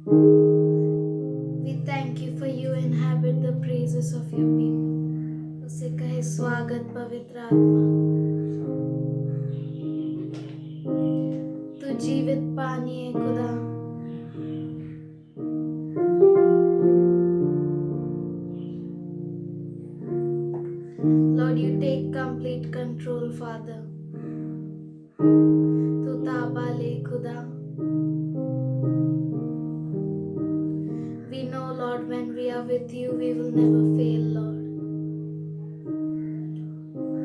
We thank you for you inhabit the praises of your people. उसे कहे स्वागत पवित्र आत्मा। तू जीवित पानी है खुदा। Lord, you take complete control, Father. तू ताबा ले खुदा। We know, Lord, when we are with you, we will never fail, Lord.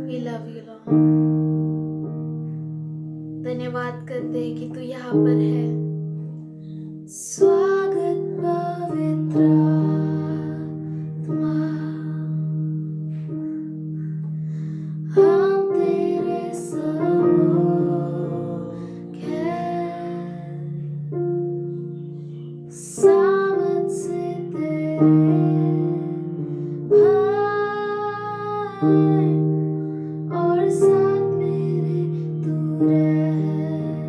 We love you, Lord. धन्यवाद करते हैं कि तू यहाँ पर है। स्वागत पवित्र आत्मा, हम तेरे सम्मुख हैं। सामत से तेरे भाई और साथ मेरे तू रहना।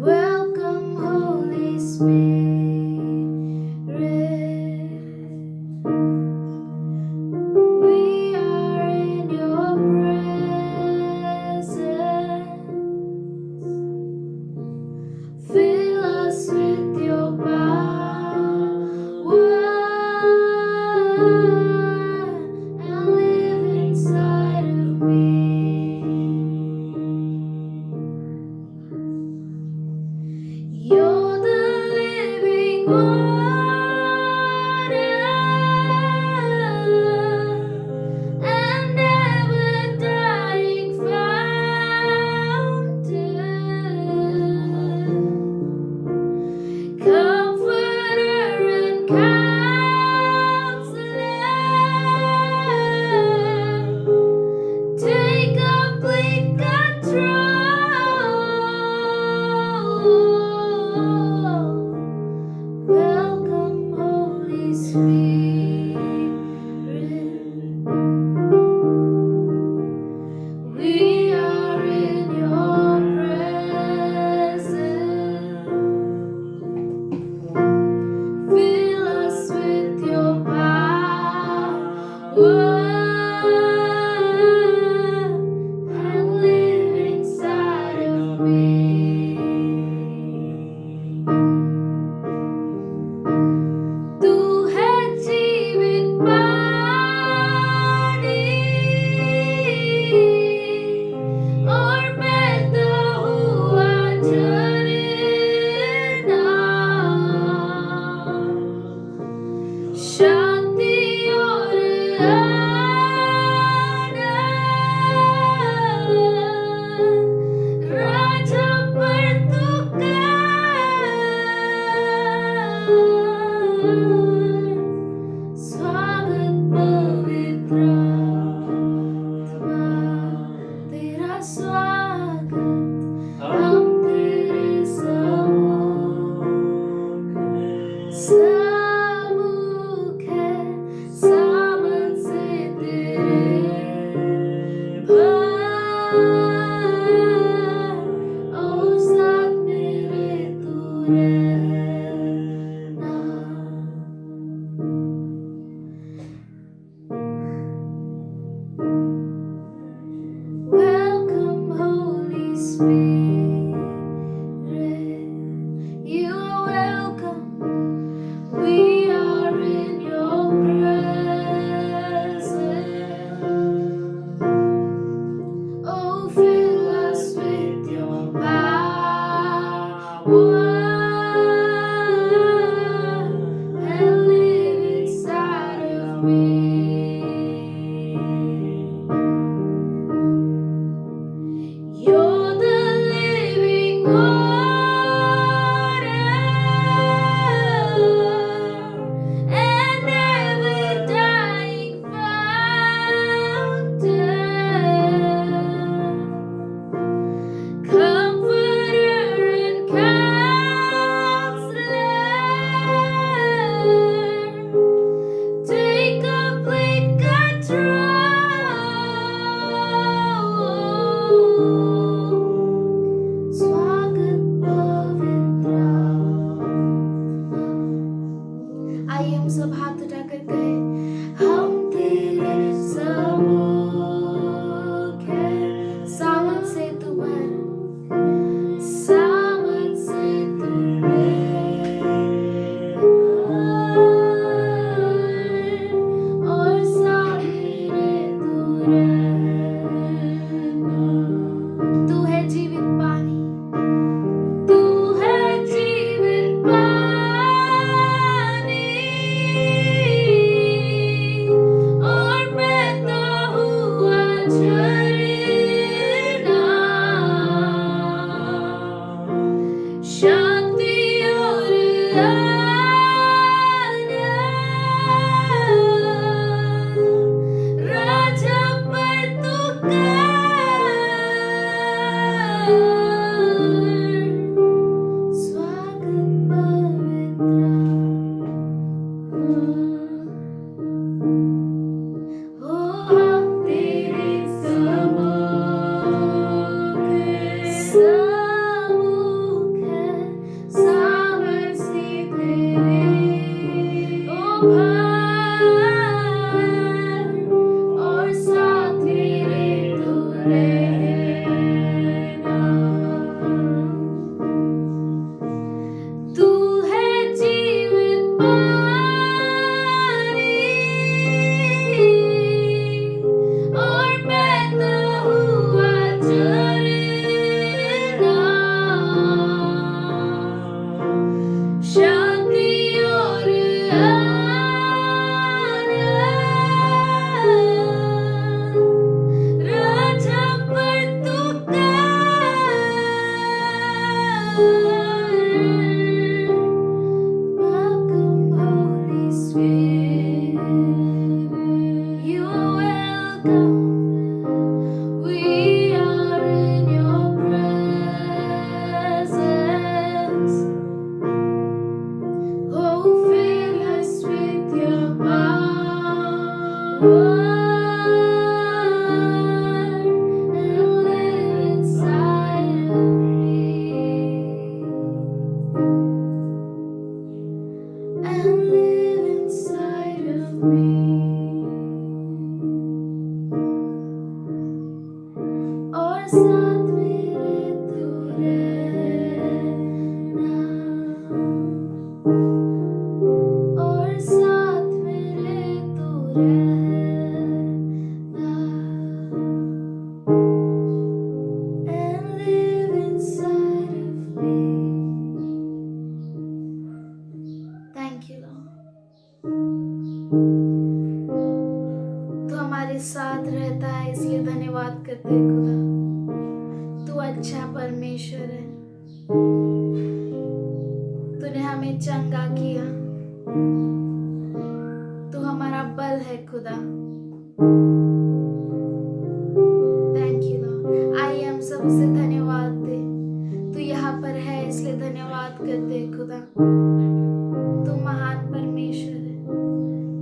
Welcome, Holy Spirit. We are in your presence. Fill us with your power and live inside of me. You're the living water and never dying fountain, comforter and counselor. Take complete control. Welcome, Holy Spirit. We are in your presence. Fill us with your power and live inside of me. तू है जीवित पानी और बहता हुआ झरना, शांति और आनंद राजा पर तू कर। स्वागत पवित्र आत्मा, तेरा स्वागत हम तेरे सम्मुख हैं। सामत से तेरे भाई और साथ मेरे तू रहना। Welcome, Holy Spirit. You are welcome. We are in your presence. Oh, fill us with your power and live inside of me. You're the living water and never dying fountain, comforter and counselor. Take complete control. स्वागत शांति और आनंद राजा पर तू कर स्वागत पवित्र हो हम तेरे सम्मुख है सामर्थी तेरे ओ भार और साथ मेरे तू रहना तू है जीवित पानी और बहता हुआ झरना शांति और आनंद राजा पर तू कर Welcome, Holy Spirit. You are welcome. We are in your presence. Oh, fill us with your power and live inside of me. And live inside of me. और साथ मेरे तू रहना और साथ मेरे तू रहना and live inside of me. Thank you, Lord. तू हमारे साथ रहता है इसलिए धन्यवाद करते हैं खुदा। तू अच्छा परमेश्वर है। तूने हमें चंगा किया। तू हमारा बल है खुदा। Thank you Lord. आइए हम सब उसे धन्यवाद दे। तू यहाँ पर है इसलिए धन्यवाद करते हैं खुदा। तू महान परमेश्वर है।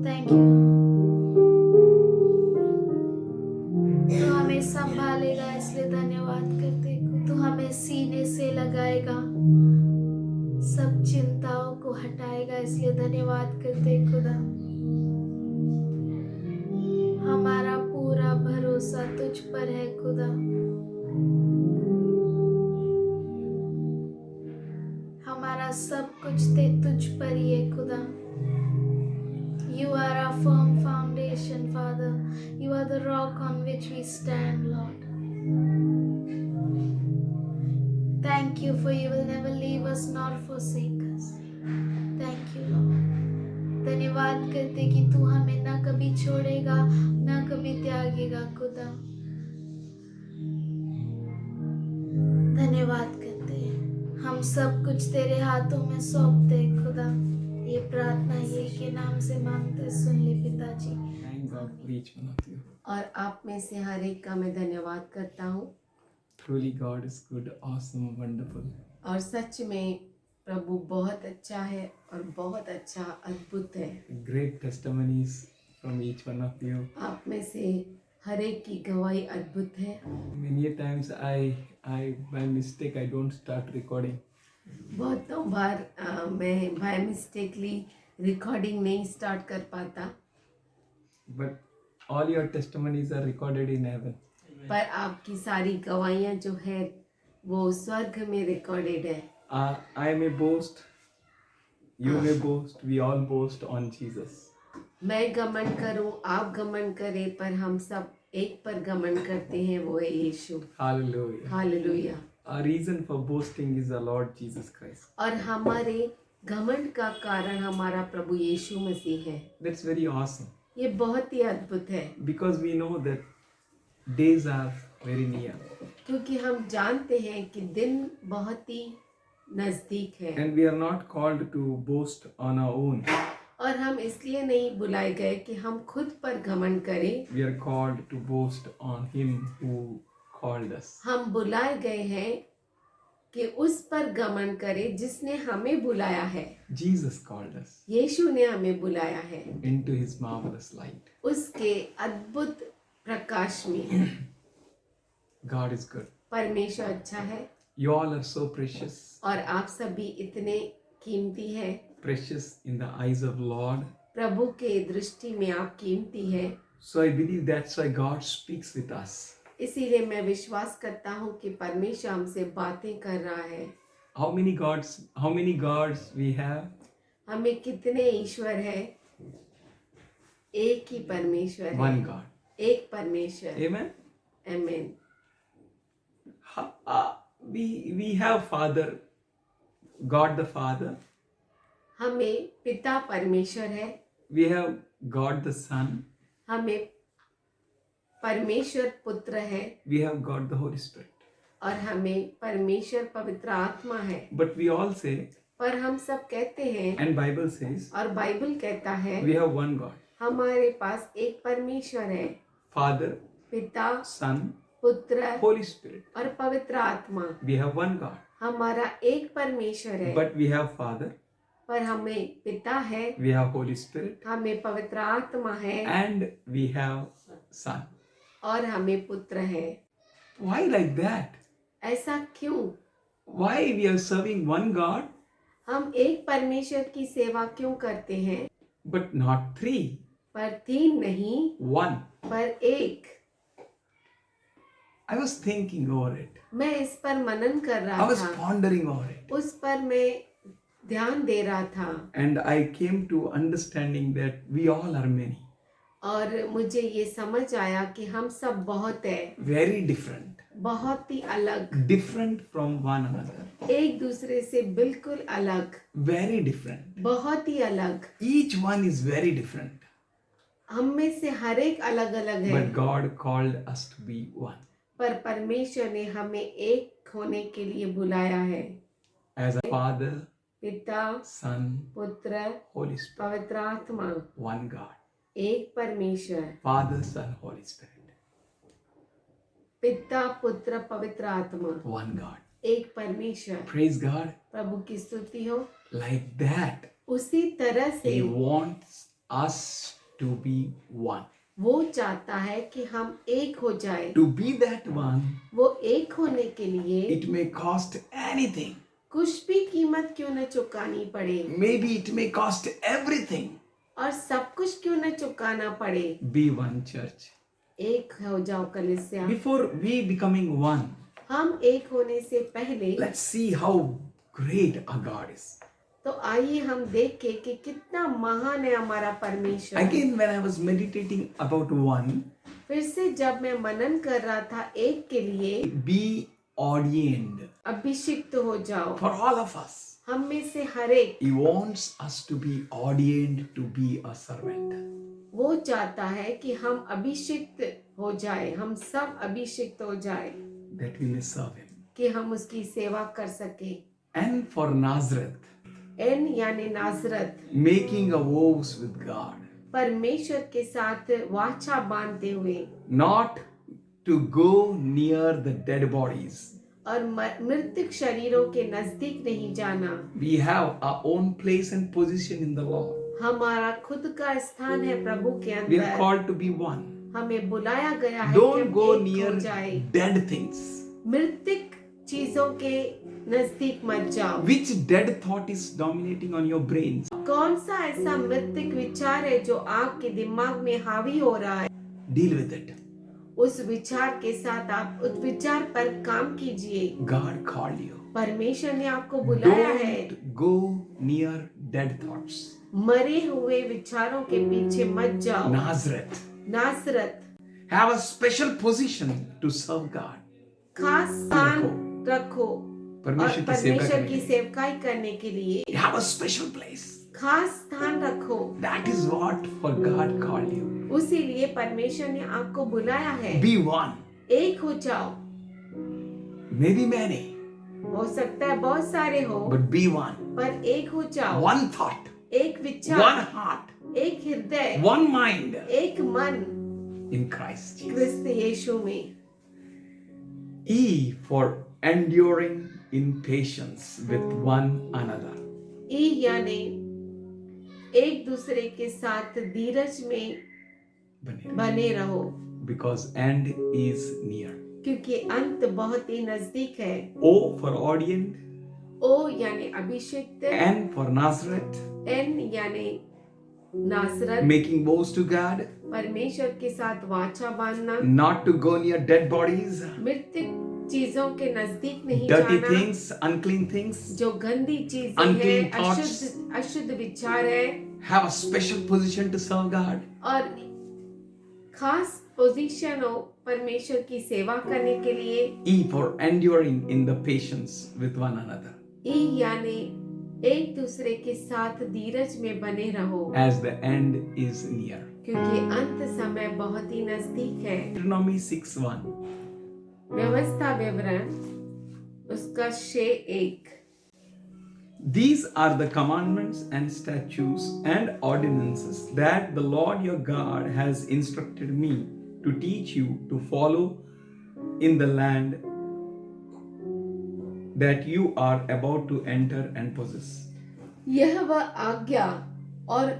Thank you Lord. तू हमें संभालेगा इसलिए धन्यवाद करते हैं। तू हमें सीने से लगाएगा, सब चिंताओं को हटाएगा इसलिए धन्यवाद करते हैं खुदा। हमारा पूरा भरोसा तुझ पर है खुदा। हमारा सब कुछ तुझ पर ही है खुदा। You are our firm foundation, Father. You are the rock on which we stand, Lord. Thank you for you will never leave us nor forsake us. Thank you, Lord. धन्यवाद करते कि तू हमें ना कभी छोड़ेगा ना कभी त्यागेगा खुदा। धन्यवाद करते हैं। हम सब कुछ तेरे हाथों में सौंपते हैं खुदा। ये प्रार्थना ये के नाम से मांगते सुन ले पिताजी। और आप में से हर एक का मैं धन्यवाद करता हूँ। Truly God is good, awesome, wonderful. और सच में प्रभु बहुत अच्छा है और बहुत अच्छा अद्भुत है। Great testimonies from each one of you. आप में से हर एक की गवाही अद्भुत है। Many a times I by mistake I don't start recording. बहुतों बार मैं बाय मिस्टेकली रिकॉर्डिंग नहीं स्टार्ट कर पाता। But all your testimonies are recorded in heaven. पर आपकी सारी गवाहियाँ जो है वो स्वर्ग में रिकॉर्डेड है। I may boast, you may boast, we all boast on Jesus. मैं घमंड करूं, आप घमंड करें, पर हम सब एक पर घमंड करते हैं, वो है यीशु। Hallelujah. Hallelujah. Our reason for boasting is the Lord Jesus Christ. और हमारे घमंड का कारण हमारा प्रभु यीशु मसीह है। That's very awesome. ये बहुत ही अद्भुत है, Because we know that days are very near. क्योंकि हम जानते हैं कि दिन बहुत ही नजदीक है। And we are not called to boast on our own. और हम इसलिए नहीं बुलाए गए कि हम खुद पर घमंड करें। We are called to boast on Him who called us. हम बुलाए गए हैं कि उस पर घमंड करें जिसने हमें बुलाया है। Jesus called us यीशु ने हमें बुलाया है into His marvelous light. उसके अद्भुत प्रकाश में। God is good. परमेश्वर अच्छा है You all are so precious. और आप सभी इतने कीमती हैं। Precious in the eyes of Lord. प्रभु के दृष्टि में आप कीमती हैं। So I believe that's why God speaks with us. इसीलिए मैं विश्वास करता हूँ कि परमेश्वर हमसे बातें कर रहा है। How many gods we have? हमें कितने ईश्वर है? एक ही परमेश्वर है। One God. एक परमेश्वर। Amen. आमीन। We have Father, God the Father. हमें पिता परमेश्वर है। We have God the Son. हमें परमेश्वर पुत्र है We have God the Holy Spirit. और हमें परमेश्वर पवित्र आत्मा है। But we all say, पर हम सब कहते हैं and Bible says, और बाइबल कहता है we have one God. हमारे पास एक परमेश्वर है, Father, पिता, Son, पुत्र Holy Spirit. और पवित्र आत्मा। We have one God. हमारा एक परमेश्वर है, But we have Father, पर हमें पिता है, we have Holy Spirit, हमें पवित्र आत्मा है and we have Son. और हमें पुत्र है। Why like that? ऐसा क्यों? Why we are serving one God, हम एक परमेश्वर की सेवा क्यों करते हैं, but not three? पर तीन नहीं, One. पर एक। I was thinking over it. मैं इस पर मनन कर I रहा was था, pondering over it. उस पर मैं ध्यान दे रहा था And I came to understanding that we all are many, और मुझे ये समझ आया कि हम सब बहुत है, very different, बहुत ही अलग, different from one another, एक दूसरे से बिल्कुल अलग, very different. बहुत ही अलग। Each one is very different. हम में से हर एक अलग अलग है, But God called us to be one. पर परमेश्वर ने हमें एक होने के लिए बुलाया है। As a Father, पिता, Son, पुत्र, Holy Spirit. पवित्र आत्मा, One God. एक परमेश्वर। Father, Son, Holy Spirit. पिता, पुत्र, पवित्र आत्मा, One God. एक परमेश्वर। Praise God. प्रभु की स्तुति हो। Like that, उसी तरह से He wants us to be one. वो चाहता है कि हम एक हो जाए। To be that one, वो एक होने के लिए it may cost anything. कुछ भी कीमत क्यों न चुकानी पड़े, Maybe it may cost everything. और सब कुछ क्यों न चुकाना पड़े। Be one church. एक हो जाओ कलीसिया। Before we becoming one, हम एक होने से पहले let's see how great our God is. तो आइए हम देखें कि कितना महान है हमारा परमेश्वर। Again, when I was meditating about one, फिर से जब मैं मनन कर रहा था एक के लिए, be ordained अभिषिक्त हो जाओ। for all of us. हम में से हर एक, He wants us to be ordained to be a servant. वो चाहता है कि हम अभिषिक्त हो जाए, हम सब अभिषिक्त हो जाए That we may serve Him. कि हम उसकी सेवा कर सके। And for Nazareth, एन यानी नाजरत, making a vows with God, परमेश्वर के साथ वाचा बांधते हुए not to go near the dead bodies. और मृतक शरीरों के नजदीक नहीं जाना। We have our own place and position in the Lord. हमारा खुद का स्थान है प्रभु के We are अंदर। called to be one. हमें बुलाया गया है कि Don't हम go एक near हो जाए। dead things. मृतक चीजों के नजदीक मत जाओ। Which dead thought is dominating on your brains? कौन सा ऐसा मृतक विचार है जो आपके दिमाग में हावी हो रहा है? Deal with it. उस विचार के साथ आप उस विचार पर काम कीजिए। God called you. परमेश्वर ने आपको बुलाया है। Don't go near dead thoughts. मरे हुए विचारों के पीछे मत जाओ। Nazareth. Nazareth, Have a special position to serve God. खास स्थान रखो और परमेश्वर की सेवकाई करने के लिए You have a special place. खास स्थान रखो। That is what for God called you. उसीलिए परमेश्वर ने आपको बुलाया है। Be one. एक हो जाओ। Maybe many. हो सकता है बहुत सारे हो, but be one. पर एक हो जाओ, One thought, एक one विचार, heart, एक हृदय, one mind एक मन in Christ Jesus. क्रिस्त यीशु में। E for enduring in patience with one another. ई यानी एक दूसरे के साथ धीरज में बने रहो, Because end is near. क्योंकि अंत बहुत ही नजदीक है। O for ordained, ओ यानी अभिषिक्त, N for Nazareth, एन यानी नासरत, making boast to God, परमेश्वर के साथ वाचा बांधना, not to go near dead bodies, मृत्यु चीजों के नजदीक नहीं dirty जाना, things, unclean things. जो गंदी चीजें Unclean हैं, thoughts. अशुद्ध विचार है, Have a special position to serve God. और खास पोजीशन हो परमेश्वर की सेवा करने के लिए। E for enduring in the patience with one another. ई यानी एक दूसरे के साथ धीरज में बने रहो, As the end is near. क्योंकि अंत समय बहुत ही नजदीक है। Deuteronomy 6:1. व्यवस्था विवरण उसका 6:1। These are the commandments and statutes and ordinances that the Lord your God has instructed me to teach you to follow in the land that you are about to enter and possess. यह वह आज्ञा और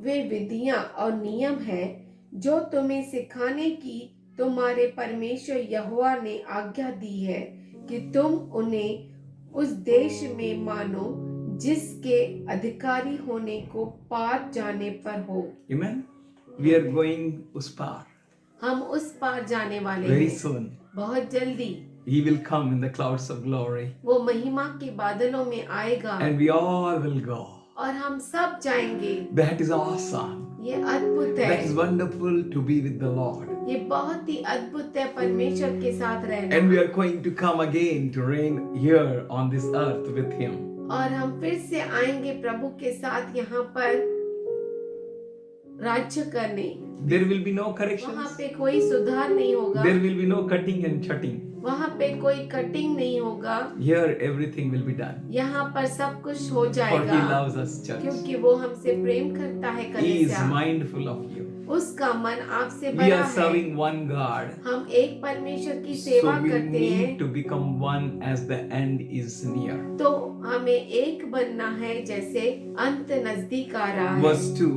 वे विधियां और नियम है जो तुम्हें सिखाने की तुम्हारे परमेश्वर यहोवा ने आज्ञा दी है कि तुम उन्हें उस देश में मानो जिसके अधिकारी होने को पार जाने पर हो। Amen. We are going उस पार. हम उस पार जाने वाले Very हैं soon. बहुत जल्दी। He will come in the clouds of glory. वो महिमा के बादलों में आएगा And we all will go. और हम सब जाएंगे। That is awesome. ये अद्भुत That है, is wonderful to be with the Lord. ये बहुत ही अद्भुत है परमेश्वर के साथ रहना। And we are going to come again to reign here on this earth with Him. और हम फिर से आएंगे प्रभु के साथ यहाँ पर राज्य करने। There will be no वहाँ corrections. पे कोई सुधार नहीं होगा, There will be no cutting and cutting. वहाँ पे कोई कटिंग नहीं होगा, Here everything will be done. यहाँ पर सब कुछ हो For He जाएगा, loves us, church. क्योंकि वो हमसे प्रेम करता है। He is कलीसिया mindful of you. उसका मन आपसे We बड़ा are है। serving one God. हम एक परमेश्वर की So सेवा we करते हैं, need to become one as the end is near. तो हमें एक बनना है जैसे अंत नजदीक आ रहा है। Verse 2.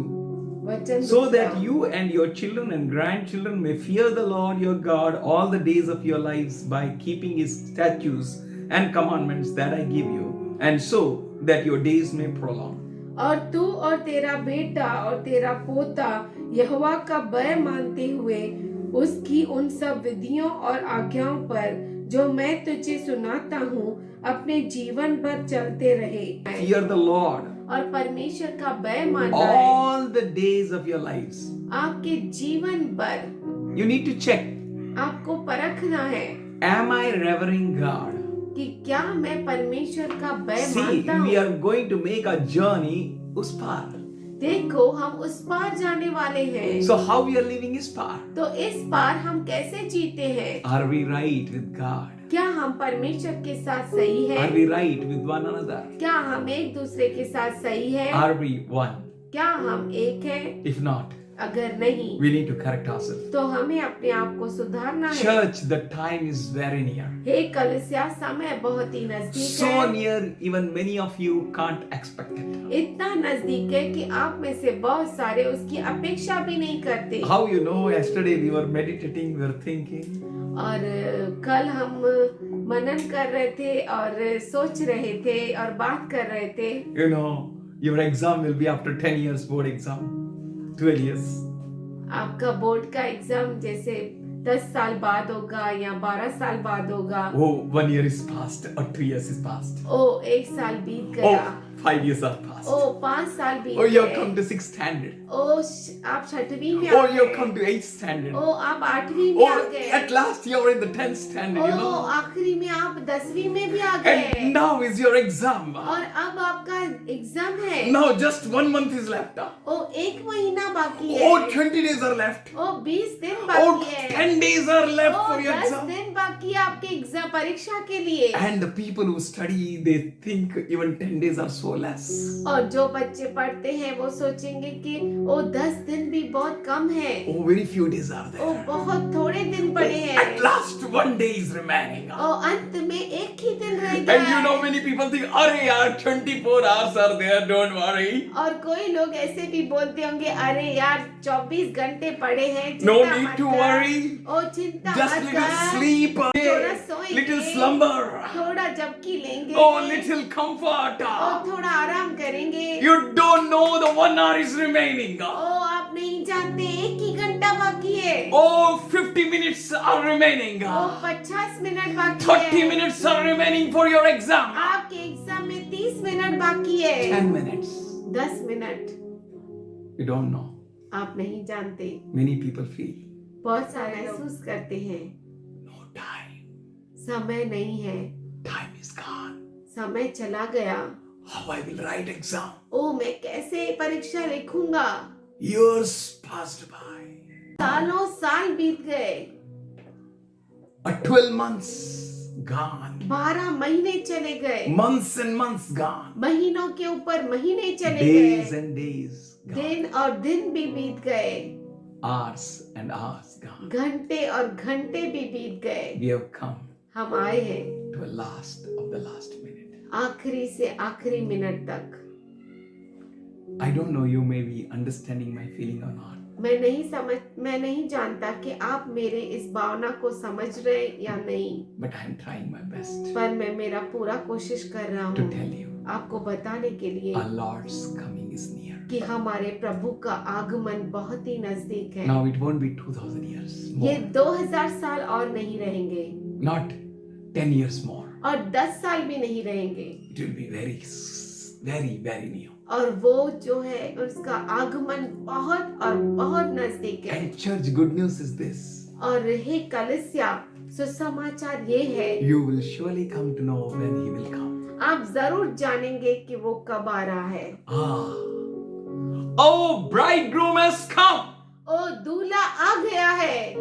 वचन So दूसरा। that you and your children and grandchildren may fear the Lord your God all the days of your lives by keeping His statutes and commandments that I give you, and so that your days may prolong. और तू और तेरा बेटा और तेरा पोता यहोवा का भय मानते हुए उसकी उन सब विधियों और आज्ञाओं पर जो मैं तुझे सुनाता हूँ अपने जीवन भर चलते रहे। Fear the Lord और परमेश्वर का भय मानना है all the days of your lives. आपके जीवन भर। You need to check, आपको परखना है am I revering God? कि क्या मैं परमेश्वर का भय See, मानता we हूँ। are going to make a journey उस पार. देखो हम उस पार जाने वाले हैं, So how we are living is पार? तो इस पार हम कैसे जीते हैं? Are we right with God? क्या हम परमेश्वर के साथ सही Are हैं? we right with one another? क्या हम एक दूसरे के साथ सही हैं? Are we one? क्या हम एक हैं? If not, अगर नहीं we need to correct ourselves. तो हमें अपने आप को सुधारना है। Church, the time is very near. हे कलीसिया, समय बहुत ही नजदीक So है। near, even many of you can't expect it. इतना नजदीक है कि आप में से बहुत सारे उसकी अपेक्षा भी नहीं करते। How you know? Yesterday we were meditating, we were thinking. और कल हम मनन कर रहे थे और सोच रहे थे और बात कर रहे थे। You know, your exam will be after 10 years, board exam, 12 years. आपका बोर्ड का एग्जाम जैसे 10 साल बाद होगा या 12 साल बाद होगा। Oh, 1 year is past or 2 years is past. ओ 1 साल बीत गया। Oh, 5 years are passed. ओ 5 साल बीत Oh, you have गए। come to 6th standard. ओ आप 6वीं में Oh, आ you have गए। come to 8th standard. ओ आप 8वीं में आ Oh, गए। at last you are in the 10th standard, you O know. आखिरी में आप 10वीं में भी आ गए। And now is your exam. और अब आपका एग्जाम है। Now just 1 month is left. ओ 1 महीना बाकी है। Oh, 20 days are left. ओ 20 दिन Oh, बाकी है। 10 days are left O for your 10 exam. दिन बाकी है आपके एग्जाम परीक्षा के लिए। And the people who study, they think even 10 days are so less. और जो बच्चे पढ़ते हैं वो सोचेंगे कि ओ 10 दिन भी बहुत कम है। Oh, very few days are O there. बहुत थोड़े दिन पड़े हैं। At last 1 day is remaining. और अंत में एक ही दिन रह गया And you know है। many people think, अरे यार 24 hours are there, don't worry. और कोई लोग ऐसे भी बोलते होंगे अरे यार 24 घंटे पड़े हैं। No चिंता need मत to कर। worry. ओ चिंता Just मत little कर। sleep, थोड़ा सोएंगे। little slumber. थोड़ा झपकी लेंगे। Oh, little comfort. और थोड़ा आराम करेंगे। You don't know the 1 hour is remaining. ओ आप नहीं जानते 1 ही घंटा बाकी है। Oh, 50 minutes are remaining. ओ 50 मिनट बाकी 30 है। minutes are remaining for your exam. आपके एग्जाम में 30 मिनट बाकी है। 10 minutes. 10 minute You don't know. आप नहीं जानते। Many people feel बहुत सारे महसूस करते हैं no time. समय नहीं है, Time is gone. समय चला गया। How I will write exam? ओ मैं कैसे परीक्षा लिखूंगा। Years passed by. सालों साल बीत गए। 12 months gone. 12 महीने चले गए। Months and months gone. महीनों के ऊपर महीने चले Days गए। and days gone. दिन और दिन भी बीत गए। Hours and hours gone. घंटे और घंटे भी बीत गए। We have come हम आए हैं to a last of the last minute. आखिरी से आखिरी मिनट तक। I don't know you may be understanding my feeling or not. मैं नहीं जानता कि आप मेरे इस भावना को समझ रहे या नहीं, But I am trying my best पर मैं मेरा पूरा कोशिश कर रहा to हूँ tell you आपको बताने के लिए our Lord's coming is near. कि हमारे प्रभु का आगमन बहुत ही नजदीक है। Now it won't be 2000 years ये more. 2000 साल और नहीं रहेंगे Not 10 years more. और 10 साल भी नहीं रहेंगे। It will be very, very, very near. और वो जो है उसका आगमन बहुत और बहुत नजदीक है। And church, good news is this. और हे कलीसिया, सुसमाचार ये है You will surely come to know when he will come. आप जरूर जानेंगे कि वो कब आ रहा है। Oh, bridegroom has come. ओ दूल्हा आ गया है।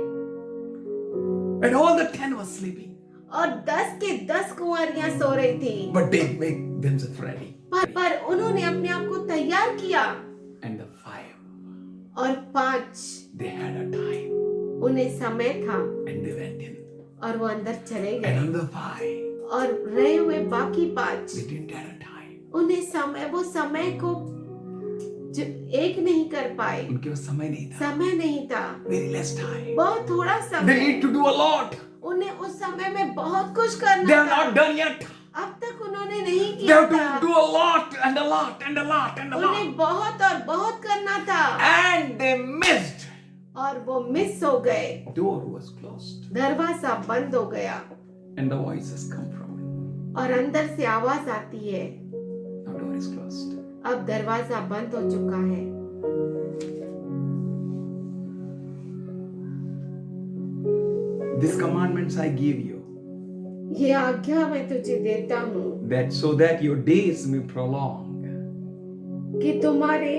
And all the 10 were sleeping. और 10 के 10 कुंवारियां सो रही थी। But they make themselves ready. पर उन्होंने अपने आप को तैयार किया। And the 5, और 5 they had a time. उन्हें समय था And they went in. और वो अंदर चले And गए। another 5, और रहे हुए बाकी 5 they didn't have a time. उन्हें वो समय को एक नहीं कर पाए। उनके पास समय नहीं था. समय नहीं था, Very less time. बहुत थोड़ा They समय। need to do a lot. उन्हें उस समय में बहुत कुछ They करना have था। not done yet. अब तक उन्होंने नहीं They किया have था। to do a lot and a lot and a lot and a lot. उन्हें बहुत और बहुत करना था And they missed. और वो मिस हो गए। Door was closed. दरवाजा बंद हो गया And the voices come from और अंदर से आवाज आती है, it. Now door is closed. अब दरवाजा बंद हो चुका है। These commandments I give you, ये आज्ञा मैं तुझे देता हूँ that so that your days may prolong. कि तुम्हारे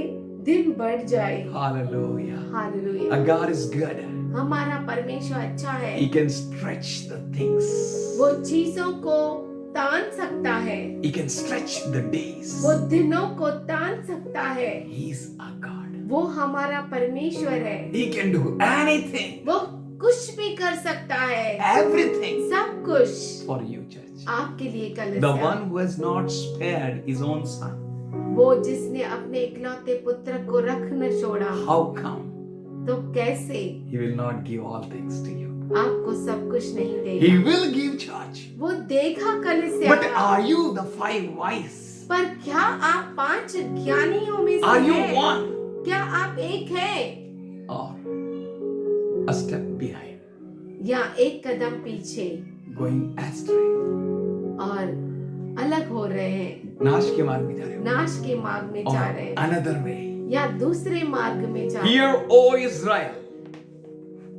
दिन बढ़ जाए। Hallelujah. Hallelujah. Our God is good. हमारा परमेश्वर अच्छा है। He can stretch the things. वो चीजों को तान सकता है। He can stretch the days. वो दिनों को तान सकता है। He's our God. वो हमारा परमेश्वर है। He can do anything, वो कुछ भी कर सकता है। everything सब कुछ for you, church. आपके लिए The कलीसिया। one who has not spared his own son. वो जिसने अपने इकलौते पुत्र को रख न छोड़ा, How come तो कैसे he will not give all things to you? आपको सब कुछ नहीं He देगा। will give, church. वो देगा कलीसिया। But are you the 5 wise? पर क्या आप 5 ज्ञानियों में से Are you हैं? one क्या आप एक हैं or a step behind, या एक कदम पीछे going astray? और अलग हो रहे हैं, नाश के मार्ग में जा रहे हो, नाश के मार्ग में जा रहे हैं, another way. या दूसरे मार्ग में जा रहे Hear, हैं। O Israel,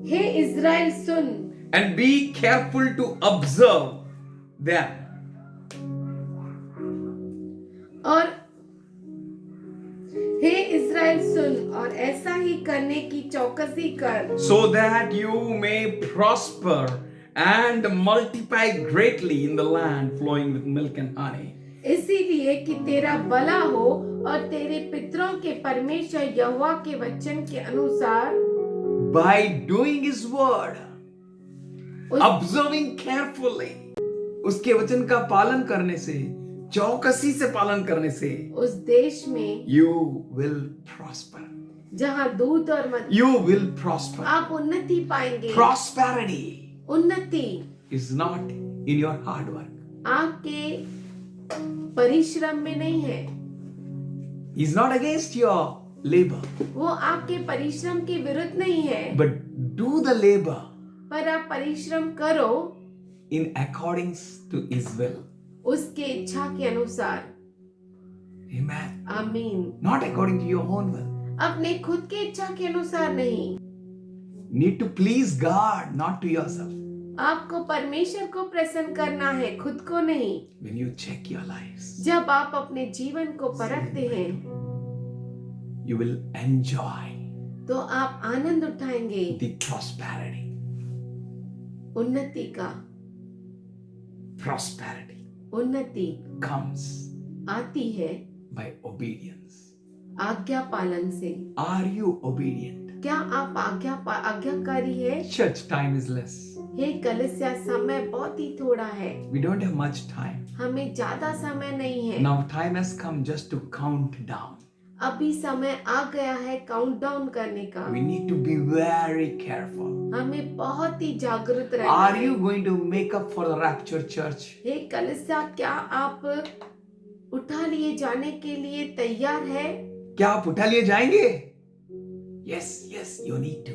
हे इज़राइल सुन and be careful to observe them, और हे इज़राइल सुन और ऐसा ही करने की चौकसी कर, so that you may prosper and multiply greatly in the land flowing with milk and honey. इसीलिए कि तेरा भला हो और तेरे पितरों के परमेश्वर यहोवा के वचन के अनुसार By doing His word, उस, observing carefully, उसके वचन का पालन करने से, चौकसी से पालन करने से, उस देश में you will prosper. जहाँ दूध और मधु, You will prosper. आप उन्नति पाएंगे। Prosperity उन्नति is not in your hard work. आपके परिश्रम में नहीं है, He's not against your labor, वो आपके परिश्रम के विरुद्ध नहीं है, but do the labor पर आप परिश्रम करो in accordance to His will. उसके इच्छा के अनुसार। Amen. आमीन। Not according to your own will. अपने खुद के इच्छा के अनुसार नहीं, Need to please God, not to yourself. आपको परमेश्वर को प्रसन्न करना है, खुद को नहीं। When you check your lives, जब आप अपने जीवन को परखते हैं you will enjoy तो आप आनंद उठाएंगे the prosperity. उन्नति का। Prosperity उन्नति comes आती है by obedience. आज्ञा पालन से। Are you obedient? क्या आप आज्ञाकारी है? Church time is less. हे कलीसिया, समय बहुत ही थोड़ा है, We don't have much time. हमें ज्यादा समय नहीं है। Now time has come just to count down. अभी समय आ गया है काउंटडाउन करने का। We need to be very careful. हमें बहुत ही जागरूक रहना Are है। you going to make up for the rapture, church? हे कलीसिया, क्या आप उठा लिए जाने के लिए तैयार है? क्या आप उठा लिए जाएंगे? Yes, yes, you need to.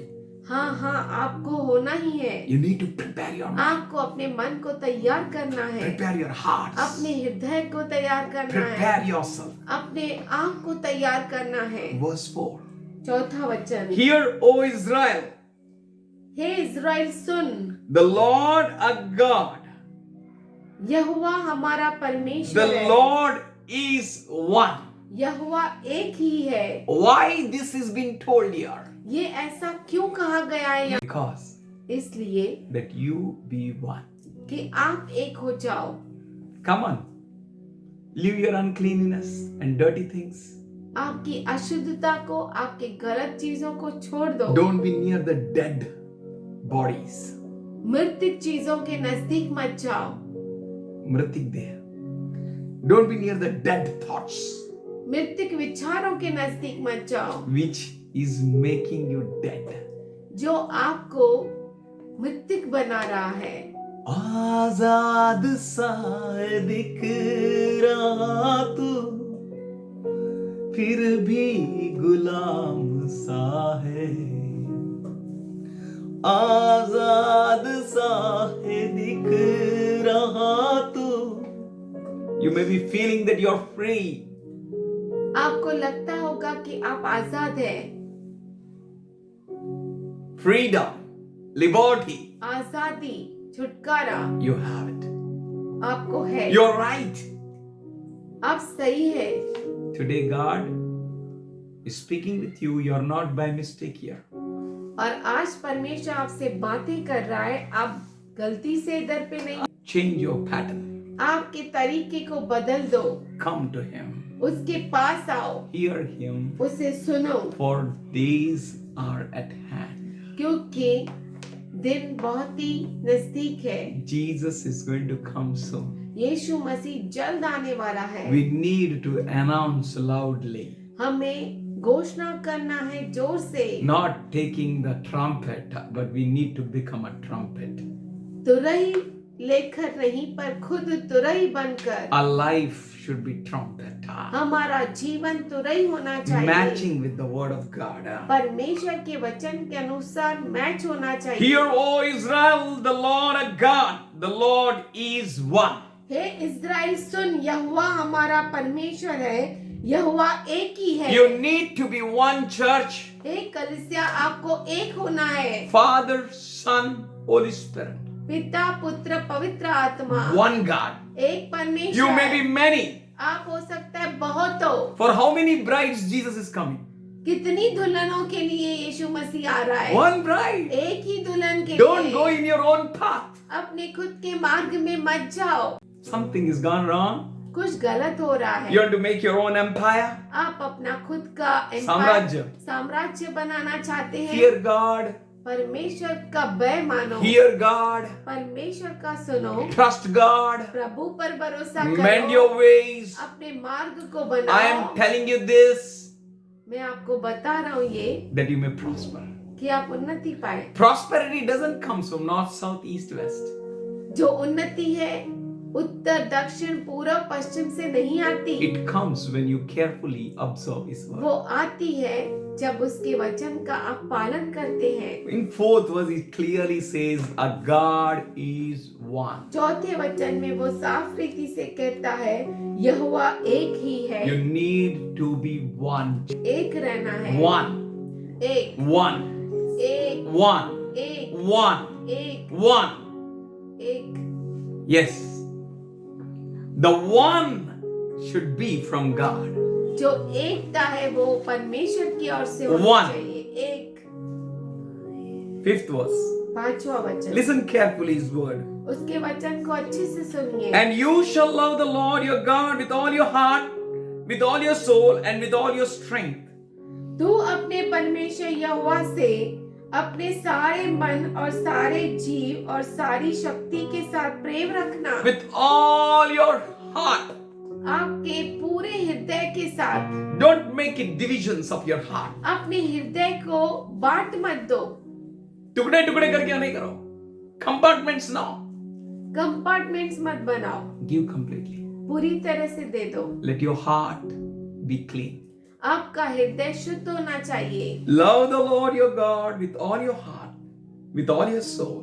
हाँ हाँ, आपको होना ही है। You need to prepare your mind. आपको अपने मन को तैयार करना है, Prepare your hearts. अपने हृदय को तैयार करना है, Prepare yourself. अपने आँख को तैयार करना है। Verse 4. चौथा वचन, Hear, O Israel, हे इज़राइल सुन, the Lord our God, यहोवा हमारा the परमेश्वर है। Lord is one. यहोवा एक ही है। Why this is being told here? ये ऐसा क्यों कहा गया है यहाँ? Because इसलिए that you be one. कि आप एक हो जाओ। Come on. Leave your uncleanness and dirty things. आपकी अशुद्धता को, आपके गलत चीजों को छोड़ दो। Don't be near the dead bodies. मृतिक चीजों के नजदीक मत जाओ। मृतिक देह. Don't be near the dead thoughts मृतिक विचारों के नजदीक मत जाओ, which is making you dead. जो आपको मृतिक बना रहा है। आजाद सा दिख रहा तू, फिर भी गुलाम सा है। आजाद सा दिख रहा तू। You may be feeling that you're free. आपको लगता होगा कि आप आजाद हैं। Freedom, liberty, आजादी, छुटकारा you have it. आपको है। You're right. आप सही है। Today God is speaking with you. You're not by mistake here. और आज परमेश्वर आपसे बातें कर रहा है, आप गलती से इधर पे नहीं। Change your pattern. आपके तरीके को बदल दो, Come to Him. उसके पास आओ, Hear Him. उसे सुनो, For days are at hand. क्योंकि दिन बहुत ही नजदीक है। Jesus is going to come soon. यीशु मसीह जल्द आने वाला है। We need to announce loudly, हमें घोषणा करना है जोर से। not taking the trumpet, but we need to become a trumpet. तुरही लेकर नहीं, पर खुद तुरही बनकर। Our life should be trumpet. हमारा जीवन तुरही होना चाहिए, Matching with the word of God. परमेश्वर के वचन के अनुसार मैच होना चाहिए। Hear, O Israel, the Lord our God, the Lord is one. हे इज़राइल सुन, यहोवा हमारा परमेश्वर है, यहोवा एक ही है। You need to be one church. हे कलीसिया, आपको एक होना है। Father, Son, Holy Spirit. पिता, पुत्र, पवित्र आत्मा, One God. एक परमेश्वर। You may be many. आप हो सकता है बहुत हो। For how many brides Jesus is coming? कितनी दुल्हनों के लिए यीशु मसीह आ रहा है? One bride. एक ही दुल्हन के Don't लिए। go in your own path. अपने खुद के मार्ग में मत जाओ। Something is gone wrong. कुछ गलत हो रहा है। You want to make your own empire? आप अपना खुद का साम्राज्य। साम्राज्य बनाना चाहते हैं। Fear God. परमेश्वर का भय मानो। Hear God. परमेश्वर का सुनो। Trust God. प्रभु पर भरोसा Mend करो। your ways. अपने मार्ग को I बनाओ। am telling you this मैं आपको बता रहा हूँ ये that you may prosper. कि आप उन्नति पाए। Prosperity doesn't come from north, south, east, west. जो उन्नति है उत्तर, दक्षिण, पूर्व, पश्चिम से नहीं आती। It comes when you carefully observe His वो word. आती है जब उसके वचन का आप पालन करते हैं। In fourth verse, it clearly says, "A God is one." चौथे वचन में वो साफ रीति से कहता है यहोवा एक ही है। You need to be one. एक रहना है। One. एक One. एक One. एक One. एक One. एक। Yes. The one should be from God. जो एकता है वो परमेश्वर की ओर से होनी One. चाहिए। एक। Fifth verse. पांचवा वचन। Listen carefully His word. उसके वचन को अच्छे से सुनिए। And you shall love the Lord your God with all your heart, with all your soul, and with all your strength. तू अपने परमेश्वर यहोवा से अपने सारे मन और सारे जीव और सारी शक्ति के साथ प्रेम रखना। With all your heart. आपके पूरे हृदय के साथ। Don't make it divisions of your heart. अपने हृदय को बांट मत दो। टुकड़े टुकड़े करके नहीं करो. Compartments now. कंपार्टमेंट्स मत बनाओ। Give completely. पूरी तरह से दे दो। Let your heart be clean. आपका हृदय शुद्ध होना चाहिए। Love the Lord your God with all your heart, with all your soul,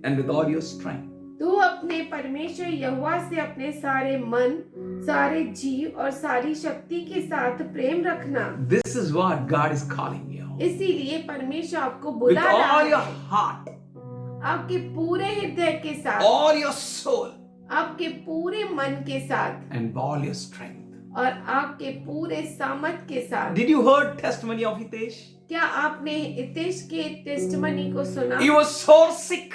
and with all your strength. तू अपने परमेश्वर यहोवा से अपने सारे मन, सारे जीव और सारी शक्ति के साथ प्रेम रखना। This is what God is calling you. इसीलिए परमेश्वर आपको With बुला रहा all your है। heart, आपके पूरे हृदय के साथ, all your soul, आपके पूरे मन के साथ and all your strength. और आपके पूरे सामर्थ के साथ। Did you heard testimony of Hitesh? क्या आपने हितेश के टेस्टिमनी को सुना? He was so sick,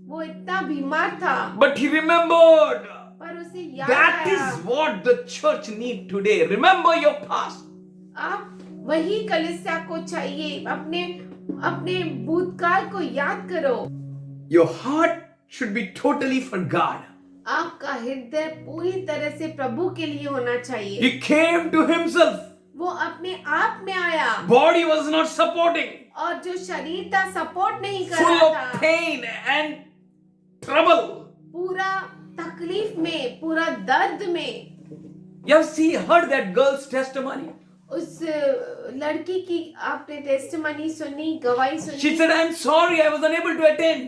वो इतना बीमार था but he remembered. पर उसे याद That आया। is what the church need today. Remember your past. आप वही कलीसिया को चाहिए। अपने अपने भूतकाल को याद करो। Your heart should be totally for God. आपका हृदय पूरी तरह से प्रभु के लिए होना चाहिए। He came to himself. वो अपने आप में आया Body was not supporting. और जो शरीर था सपोर्ट नहीं कर Full रहा of था। pain and trouble. पूरा तकलीफ में, पूरा दर्द में। You have heard that girl's testimony. उस लड़की की आपने टेस्टिमनी सुनी, गवाही She सुनी। said, "I'm sorry, I was unable to attend."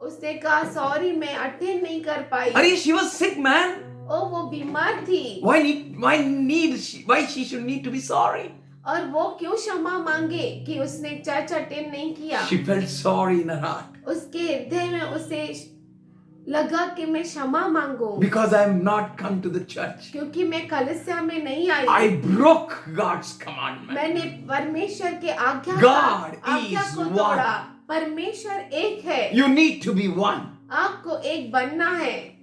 उसने कहा सॉरी मैं अटेंड नहीं कर पाई। Are she was sick, man. ओ वो बीमार थी Why she should need to be sorry? और वो क्यों क्षमा मांगे कि उसने चर्च अटेंड नहीं किया। She felt sorry in her heart. उसके हृदय में उसे लगा कि मैं क्षमा मांगू Because I am not come to the church. क्योंकि मैं कलीसिया में नहीं आई। I broke God's commandment. मैंने परमेश्वर के आज्ञा God को is तोड़ा। one. परमेश्वर एक है। You need to be one. आपको एक बनना है।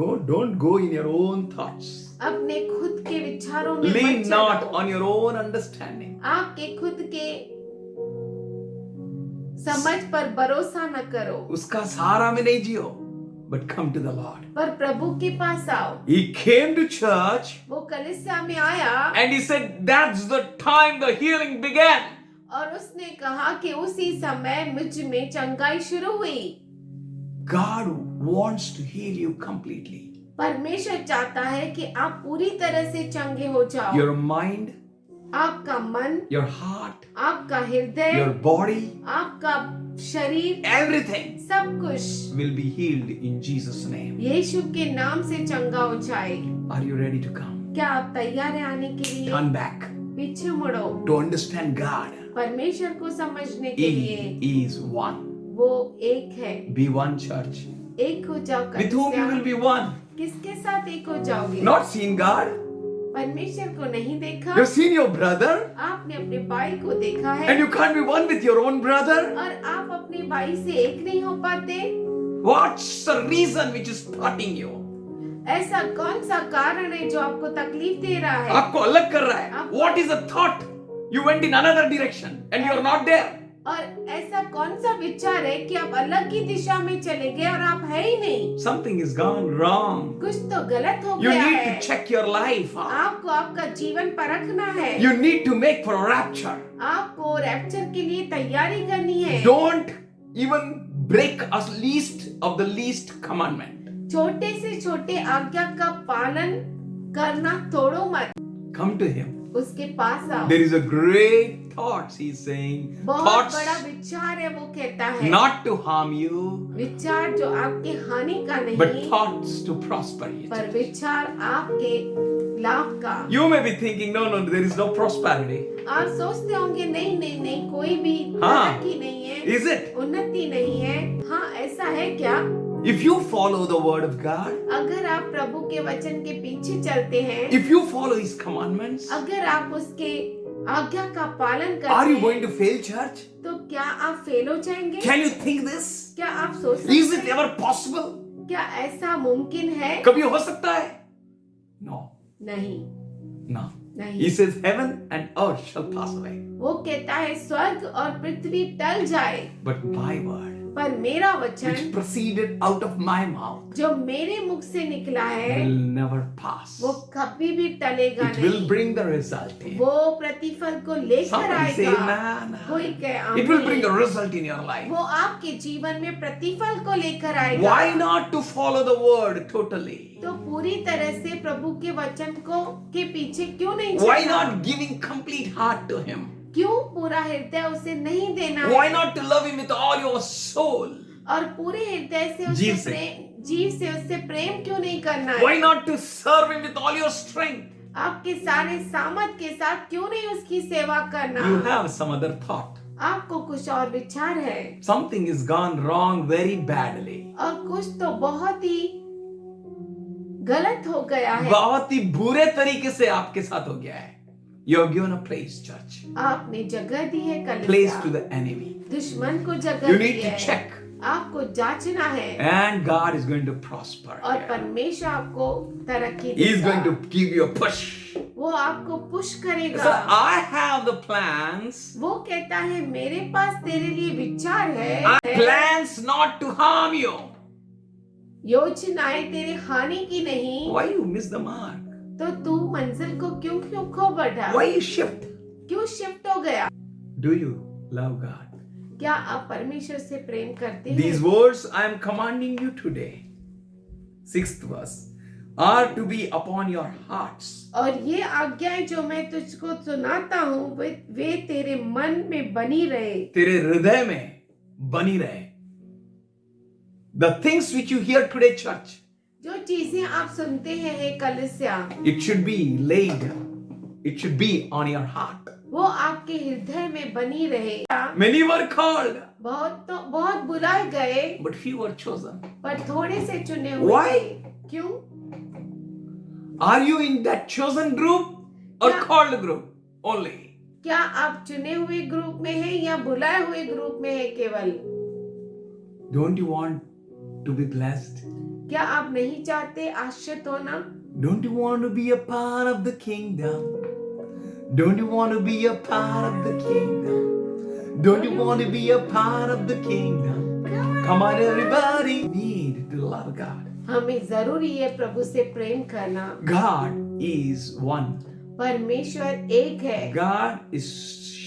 Don't go in your own thoughts. अपने खुद के विचारों में Lean मत not चलो। on your own understanding. आपके खुद के समझ पर भरोसा न करो, उसका सहारा में नहीं जियो, but come to the Lord. पर प्रभु के पास आओ। He came to church वो कलीसिया में आया and he said, "That's the time the healing began." और उसने कहा कि उसी समय मुझ में चंगाई शुरू हुई। God wants to heal you completely. परमेश्वर चाहता है कि आप पूरी तरह से चंगे हो जाओ। Your mind, आपका मन, your heart, आपका हृदय, your body, आपका शरीर, everything सब कुछ will be healed in Jesus' name. यीशु के नाम से चंगा हो जाए। Are you ready to come? क्या आप तैयार हैं आने के लिए? Turn back पीछे मुड़ो। to understand God. परमेश्वर को समझने के लिए He is one. वो एक है। Be one, church. एक हो जाओ। With whom you will be one. किसके साथ एक हो जाओगे? Not seen God. परमेश्वर को नहीं देखा। You've seen your brother, आपने अपने भाई को देखा है and you can't be one with your own brother. और आप अपने भाई से एक नहीं हो पाते। What's the reason which is hurting you? ऐसा कौन सा कारण है जो आपको तकलीफ दे रहा है? आपको अलग कर रहा है. What is the thought? You went in another direction and you are not there. और ऐसा कौन सा विचार है कि आप अलग ही दिशा में चले गए और आप है ही नहीं? Something is gone wrong. कुछ तो गलत हो You गया need है। to check your life. आपको आपका जीवन परखना है। You need to make for rapture. आपको रैप्चर के लिए तैयारी करनी है। Don't even break a least of the least commandment. छोटे से छोटे आज्ञा का पालन करना तोड़ो मत। Come to him. उसके पास आओ। There is a great thoughts, he's saying. बहुत Thoughts बड़ा विचार है, वो कहता है not to harm you, विचार जो आपके हानि का but नहीं, thoughts to prosper you. पर विचार आपके लाभ का। You may be thinking, no, there is no prosperity. आप सोचते होंगे नहीं नहीं नहीं, कोई भी हाँ। तरक्की नहीं है, Is it? उन्नति नहीं है। हाँ, ऐसा है क्या? If you follow the word of God, अगर आप प्रभु के वचन के पीछे चलते हैं, if you follow his commandments, अगर आप उसके आज्ञा का पालन are करते you हैं, going to fail, church? तो क्या आप फेल हो जाएंगे? Can you think this? क्या आप सोच सकते Is it हैं? ever possible? क्या ऐसा मुमकिन है? कभी हो सकता है? No, नहीं no. नहीं। He says heaven and earth shall pass away, वो कहता है स्वर्ग और पृथ्वी टल जाए, but my word, पर मेरा which वचन proceeded out of my mouth, जो मेरे मुख से निकला है will never pass. वो कभी भी टलेगा It will नहीं। bring the result. वो प्रतिफल को लेकर Somebody say आएगा। amen. कोई कहे It will bring a आमीन। result in your life. वो आपके जीवन में प्रतिफल को लेकर आएगा। Why not to follow the word totally? तो पूरी तरह से प्रभु के वचन को के पीछे क्यों नहीं Why चलना? not giving complete heart to him? क्यों पूरा हृदय उसे नहीं देना Why है? not to love him with all your soul? और पूरे हृदय से जीव उससे से। जीव से उससे प्रेम क्यों नहीं करना है? Why not to serve him with all your strength? आपके सारे सामर्थ के साथ क्यों नहीं उसकी सेवा करना? You have some other thought. आपको कुछ और विचार है Something is gone wrong very badly. और कुछ तो बहुत ही गलत हो गया है। बहुत ही बुरे तरीके से आपके साथ हो गया है. You have given a place, church. आपने जगह दी है Place कलीसिया, to the enemy. दुश्मन को जगह You दी need to है। check. आपको जांचना है And God is going to prosper. और you. परमेश्वर आपको तरक्की He is देगा। going to give you a push. वो आपको पुश So करेगा। I have the plans. वो कहता है मेरे पास तेरे लिए विचार है, Plans not to harm you. योजनाएं तेरे हानि की नहीं। Why you miss the mark? तो तू मंजिल को क्यों क्यों खो बैठा? Why you shift? क्यों शिफ्ट हो गया? Do you love God? क्या आप परमेश्वर से प्रेम करते These हैं? words I am commanding you today, 6th verse, are to be upon your hearts. और ये आज्ञाएं जो मैं तुझको सुनाता हूँ वे तेरे मन में बनी रहे। तेरे हृदय में बनी रहे. The things which you hear today, church, जो चीजें आप सुनते हैं कलीसिया, it should be laid. It should be on your heart. वो आपके हृदय में बनी रहे। Many were called, बहुत बुलाए गए, but few were chosen. पर थोड़े से चुने हुए Why? थे। क्यों? Are you in that chosen group or Yeah. called group only? क्या आप चुने हुए ग्रुप में हैं या बुलाए हुए ग्रुप में हैं केवल? Don't you want to be blessed? क्या आप नहीं चाहते आश्रित होना? Don't you want to be a part of the kingdom? Don't you want to be a part of the kingdom? Don't you want to be a part of the kingdom? Come on, everybody. Need to love God. हमें जरूरी है प्रभु से प्रेम करना। God is one. परमेश्वर एक है। God is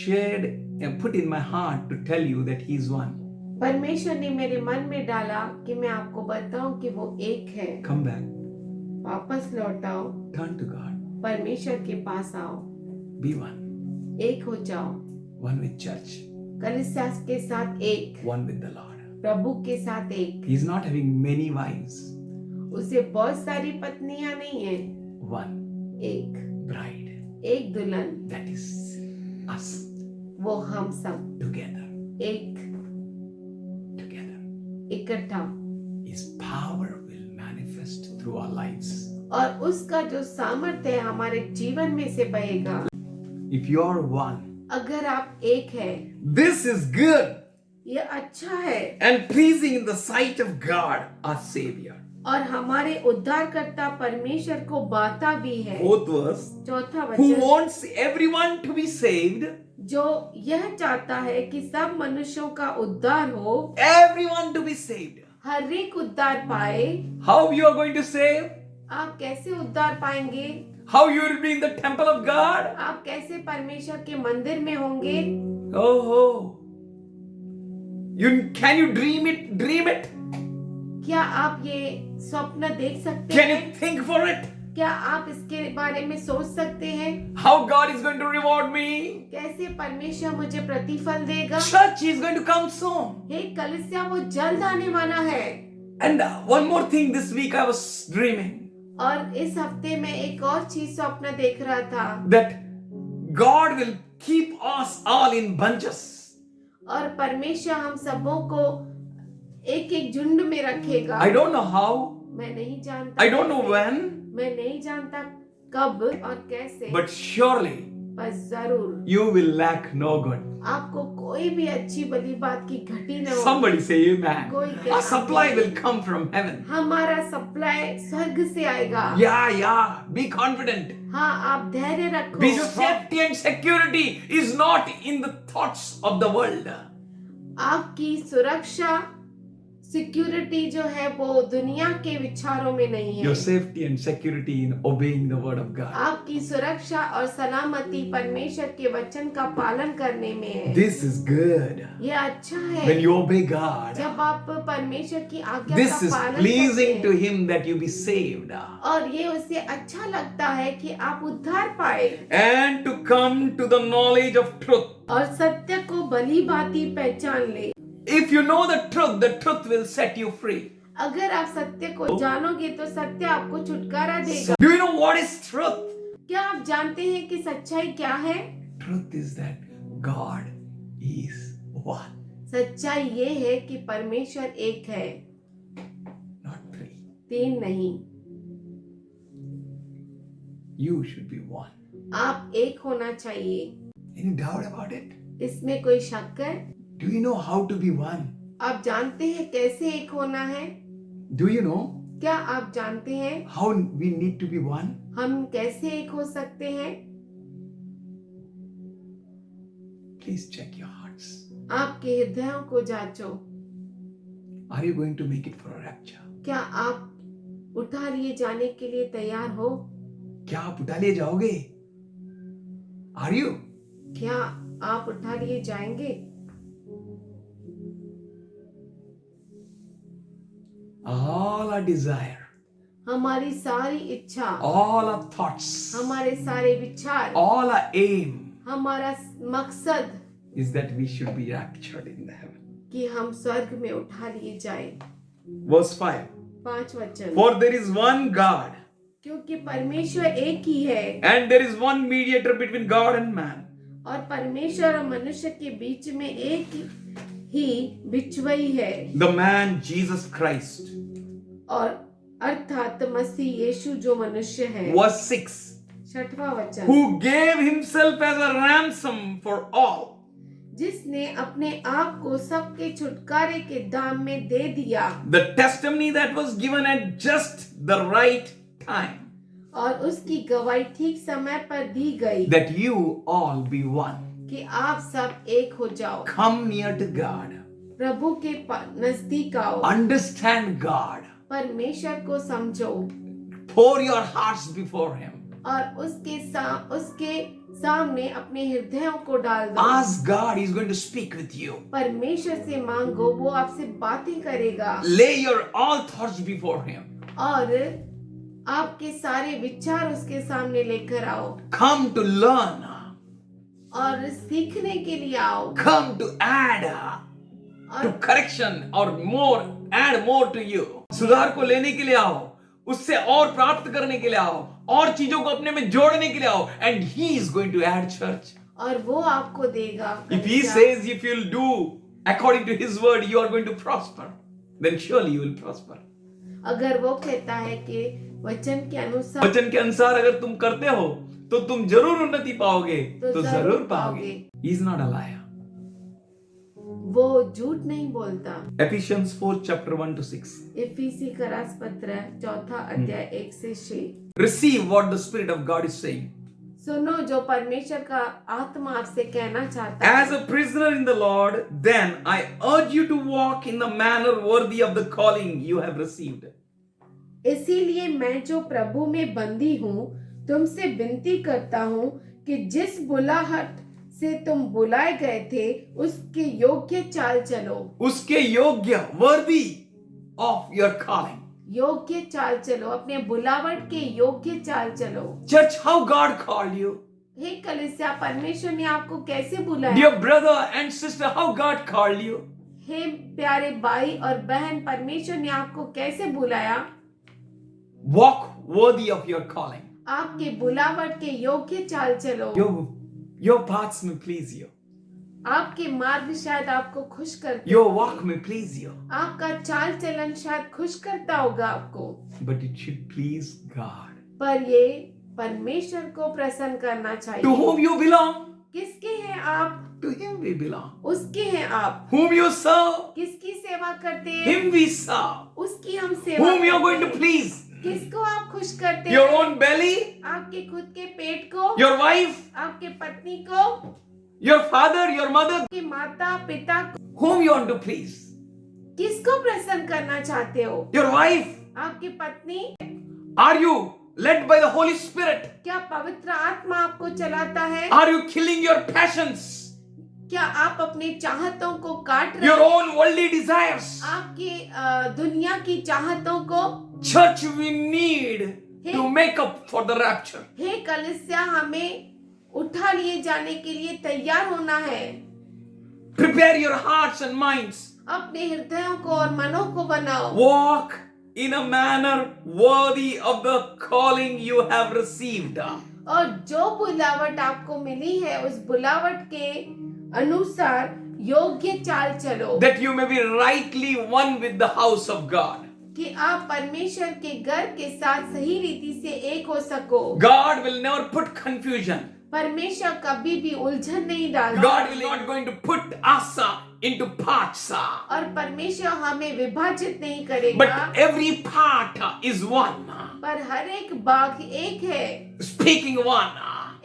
shared and put in my heart to tell you that He is one. परमेश्वर ने मेरे मन में डाला कि मैं आपको बताऊं कि वो एक है। Come back. वापस लौट आओ, Turn to God. परमेश्वर के पास आओ, Be one. एक हो जाओ, one with church, कलीसिया के साथ एक, one with the Lord. प्रभु के साथ एक। He's not having many wives, उसे बहुत सारी पत्नियां नहीं है, one एक, bride. एक दुल्हन, That is us वो हम सब together. एक, Together. इकट्ठा। His power will manifest through our lives. और उसका जो सामर्थ्य है हमारे जीवन में से बहेगा। If you are one, अगर आप एक है, this is good ये अच्छा है and pleasing in the sight of God, our Savior. और हमारे उद्धारकर्ता परमेश्वर को बाता भी है। Fourth verse. चौथा Who वचन, wants everyone to be saved, जो यह चाहता है कि सब मनुष्यों का उद्धार हो, everyone to be saved. हर एक उद्धार पाए। How you are going to save? आप कैसे उद्धार पाएंगे? How you will be in the temple of God? आप कैसे परमेश्वर के मंदिर में होंगे? Oh, can you dream it? Dream it? क्या आप ये स्वप्न देख सकते Can हैं? you think for it? क्या आप इसके बारे में सोच सकते हैं? How God is going to reward me? कैसे परमेश्वर मुझे प्रतिफल देगा? Church is going to come soon. हे कलीसिया, वो जल्द आने वाला है। And one more thing, this week I was dreaming और इस हफ्ते में एक और चीज स्वप्न देख रहा था, that God will keep us all in bunches. और परमेश्वर हम सबों को एक एक झुंड में रखेगा। I don't know how, मैं नहीं जानता, I don't know when, मैं नहीं जानता कब और कैसे, but surely पर जरूर you will lack no good. आपको कोई भी अच्छी भली बात की घटी न हो। Somebody say amen. कोई कहे Our supply आमीन। will come from heaven. हमारा सप्लाई स्वर्ग से आएगा। Yeah, be confident. हाँ, आप धैर्य रखो। Be safety and security is not in the thoughts of the world. आपकी सुरक्षा, सिक्योरिटी जो है वो दुनिया के विचारों में नहीं है। Your safety and security in obeying the word of God. आपकी सुरक्षा और सलामती परमेश्वर के वचन का पालन करने में है। This is good. ये अच्छा है। When you obey God, जब आप परमेश्वर की आज्ञा this का is पालन pleasing करते to हैं, Him that you be saved और ये उसे अच्छा लगता है कि आप उद्धार पाए and to come to the knowledge of truth. और सत्य को भली भांति पहचान ले। If you know the truth will set you free. अगर आप सत्य को जानोगे तो सत्य आपको छुटकारा देगा। Do you know what is truth? क्या आप जानते हैं कि सच्चाई क्या है? Truth is that God is one, सच्चाई ये है कि परमेश्वर एक है, not three. तीन नहीं। You should be one. आप एक होना चाहिए। Any doubt about it? इसमें कोई शक है? Do you know how to be one? आप जानते हैं कैसे एक होना है? Do you know क्या आप जानते हैं how we need to be one? हम कैसे एक हो सकते हैं? Please check your hearts. आपके हृदयों को जांचो। Are you going to make it for a rapture? क्या आप उठा लिए जाने के लिए तैयार हो? क्या आप उठा लिए जाओगे? Are you? क्या आप उठा लिए जाएंगे? All our desire, हमारी सारी इच्छा, all our thoughts, हमारे सारे विचार, all our aim हमारा मकसद is that we should be raptured in the heaven. कि हम स्वर्ग में उठा लिए जाए। Verse 5. 5 वचन, For there is one God, क्योंकि परमेश्वर एक ही है and there is one mediator between God and man, और परमेश्वर और मनुष्य के बीच में एक ही बिचवई है, the man Jesus Christ. और अर्थात मसीह यीशु जो मनुष्य है। Verse 6. 6वां वचन, Who gave himself as a ransom for all. जिसने अपने आप को सबके छुटकारे के दाम में दे दिया, The testimony that was given at just the right time, और उसकी गवाही ठीक समय पर दी गई that you all be one. कि आप सब एक हो जाओ। Come near to God. प्रभु के नजदीक आओ, Understand God. परमेश्वर को समझो Pour your hearts before Him. और उसके सामने अपने हृदयों को डाल दो। Ask God, He's going to speak with you. परमेश्वर से मांगो, वो आपसे बातें करेगा Lay your all thoughts before Him. और आपके सारे विचार उसके सामने लेकर आओ Come to learn और सीखने के लिए आओ Come to add to और correction or more, add more to you. सुधार को लेने के लिए आओ, उससे और प्राप्त करने के लिए आओ, और चीजों को अपने में जोड़ने के लिए आओ. And he is going to add, church. और वो आपको देगा. If he says if you'll do according to his word, you are going to prosper, then surely you will prosper. अगर वो कहता है कि वचन के अनुसार अगर तुम करते हो तो तुम जरूर उन्नति पाओगे, तो जरूर पाओगे. He is not a liar. वो झूठ नहीं बोलता. Ephesians 4 chapter 1 to 6. इफिसी का रास पत्र 4 अध्याय 1 से 6. Receive what the Spirit of God is saying. सुनो जो परमेश्वर का आत्मा आपसे कहना चाहता है. As a prisoner in the Lord, then I urge you to walk in the manner worthy of the calling you have received. इसीलिए मैं जो प्रभु में बंदी हूँ तुमसे विनती करता हूँ कि जिस बुलाहट से तुम बुलाए गए थे उसके योग्य चाल चलो. उसके योग्य, worthy of your calling. योग्य चाल चलो, अपने बुलावट के योग्य चाल चलो. Church, how God called you. हे कलीसिया, परमेश्वर ने आपको कैसे बुलाया. Dear brother and sister, how God called you. हे प्यारे भाई और बहन, परमेश्वर ने आपको कैसे बुलाया. Walk worthy of your calling. आपके बुलावट के योग्य चाल चलो. Your paths may please you. आपके मार्ग शायद आपको खुश करते. Your walk may please you. आपका चाल चलन शायद खुश करता होगा आपको. But it should please God. पर ये परमेश्वर को प्रसन्न करना चाहिए. To whom you belong, किसके हैं आप. to him we belong. उसके हैं आप. Whom you serve, किसकी सेवा करते हैं. him we serve. उसकी हम सेवा Whom you are करते going to हैं. please, किसको आप खुश करते your हैं. own belly, आपके खुद के पेट को. your wife, आपके पत्नी को. your father, your mother. आपके माता पिता को. Whom you want to please, किसको प्रसन्न करना चाहते हो. your wife. आपकी पत्नी. Are you led by the Holy Spirit? क्या पवित्र आत्मा आपको चलाता है. Are you killing your passions, क्या आप अपने चाहतों को काट रहे your हैं. own worldly desires? आपकी दुनिया की चाहतों को. Church, we need to make up for the rapture. हे कलीसिया, हमें उठा लिए जाने के लिए तैयार होना है. Prepare your hearts and minds. अपने हृदयों को और मनों को बनाओ. Walk in a manner worthy of the calling you have received. और जो बुलावट आपको मिली है उस बुलावट के अनुसार योग्य चाल चलो. That you may be rightly one with the house of God. कि आप परमेश्वर के घर के साथ सही रीति से एक हो सको. God will never put confusion. परमेश्वर कभी भी उलझन नहीं डालता. God will not going to put us into parts. और परमेश्वर हमें विभाजित नहीं करेगा. But every part is one. पर हर एक भाग एक है. Speaking one.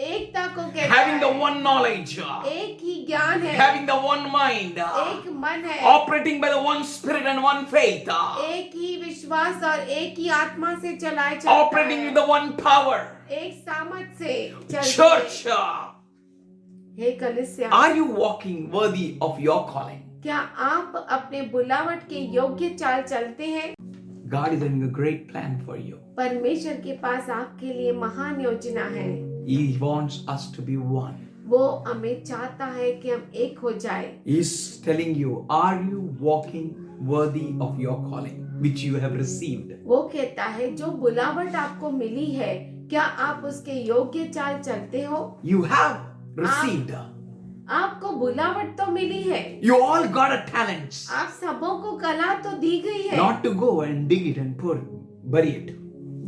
एकता को कहता Having the है. one knowledge. एक ही ज्ञान है. Having the one mind. एक मन है. Operating by the one spirit and one faith. एक ही विश्वास और एक ही आत्मा से चलाए चलता Operating है. with the one power. एक सामर्थ से चलते Church, हैं. हे कलीसिया, are you walking worthy of your calling? क्या आप अपने बुलावट के योग्य चाल चलते हैं. God is having a great plan for you. परमेश्वर के पास आपके लिए महान योजना है. He wants us to be one. वो हमें चाहता है कि हम एक हो जाए. He's telling you, are you walking worthy of your calling, which you have received? वो कहता है जो बुलावट आपको मिली है क्या आप उसके योग्य चाल चलते हो. You have received. आपको बुलावट तो मिली है. You all got a talent. आप सबों को कला तो दी गई है. Not to go and dig it and bury it,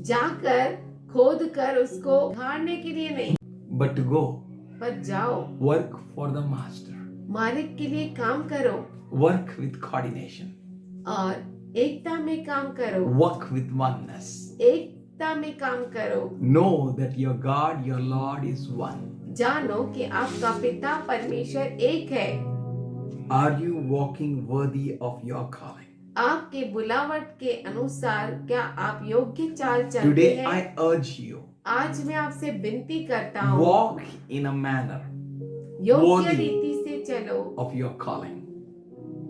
जाकर खोद कर उसको उखाड़ने के लिए नहीं, but to go पर जाओ. work for the master. मालिक के लिए काम करो Work with coordination. और एकता में काम करो. Work with oneness. एकता में काम करो. Know that your God, your Lord is one. जानो कि आपका पिता परमेश्वर एक है. Are you walking worthy of your calling? आपके बुलावट के अनुसार क्या आप योग्य चाल चलते Today हैं. I urge you, आज मैं आपसे विनती करता हूँ. walk in a manner योग्य worthy रीति से चलो. of your calling,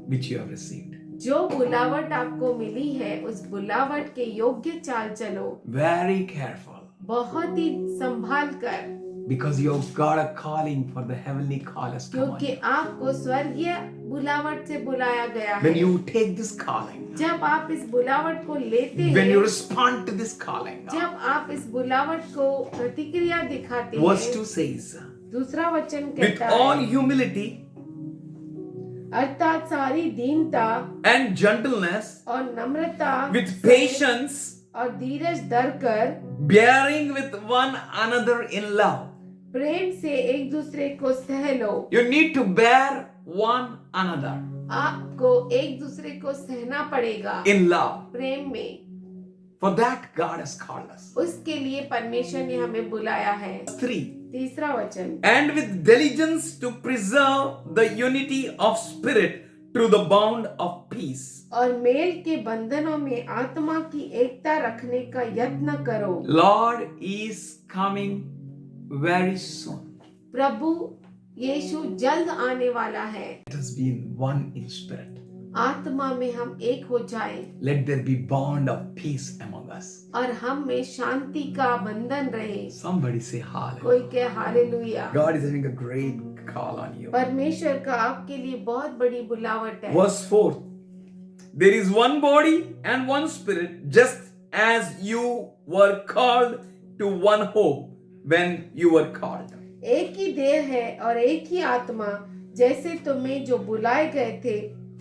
which you have received. जो बुलावट आपको मिली है उस बुलावट के योग्य चाल चलो. Very careful. बहुत ही संभाल कर. Because you've got a calling for the heavenly call has come on क्योंकि you. आपको स्वर्गीय बुलावट से बुलाया गया When है। you take this calling, जब आप इस बुलावट को लेते when you हैं, respond to this calling, जब आप इस बुलावट को प्रतिक्रिया दिखाते verse हैं, 2 says, दूसरा वचन with कहता all है, humility अर्थात सारी दीनता and gentleness, और नम्रता with से patience, और धीरज धर कर bearing with one another in love. प्रेम से एक दूसरे को सह लो। You need to bear one another आपको एक दूसरे को सहना पड़ेगा in love. प्रेम में। For that God has called us. उसके लिए परमेश्वर ने हमें बुलाया है। 3. तीसरा वचन, And with diligence to preserve the unity of spirit through the bond of peace. और मेल के बंधनों में आत्मा की एकता रखने का यत्न करो। Lord is coming very soon. प्रभु यीशु जल्द आने वाला है। Let us be in one in spirit. आत्मा में हम एक हो जाएं Let there be bond of peace among us. और हम में शांति का बंधन रहे। Somebody say कोई hallelujah. कहे hallelujah. God is having a great call on you. परमेश्वर का आपके लिए बहुत बड़ी बुलावट है। Verse 4. There is one body and one spirit, just as you were called to one hope when you were called. एक ही देह है और एक ही आत्मा, जैसे तुम्हें जो बुलाए गए थे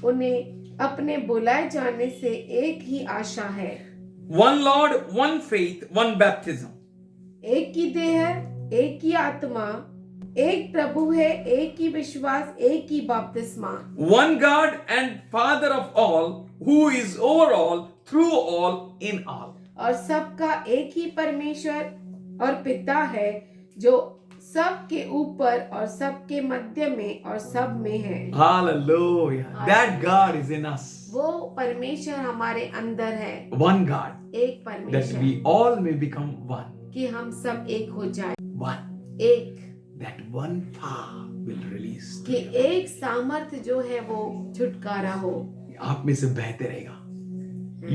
उन्हें अपने बुलाए जाने से एक ही आशा है। One Lord, one faith, one baptism. एक ही देह है, एक ही आत्मा, एक प्रभु है, एक ही विश्वास, एक ही बपतिस्मा। One God and Father of all, who is over all, through all, in all. और सबका एक ही परमेश्वर और पिता है जो सबके ऊपर और सबके मध्य में और सब में है। Hallelujah. That God is in us. वो परमेश्वर हमारे अंदर है। One God, एक that परमेश्वर we all may become one. कि हम सब एक हो जाए। One. एक That one power will release. कि एक सामर्थ्य जो है वो छुटकारा हो। आप में से बहते रहेगा.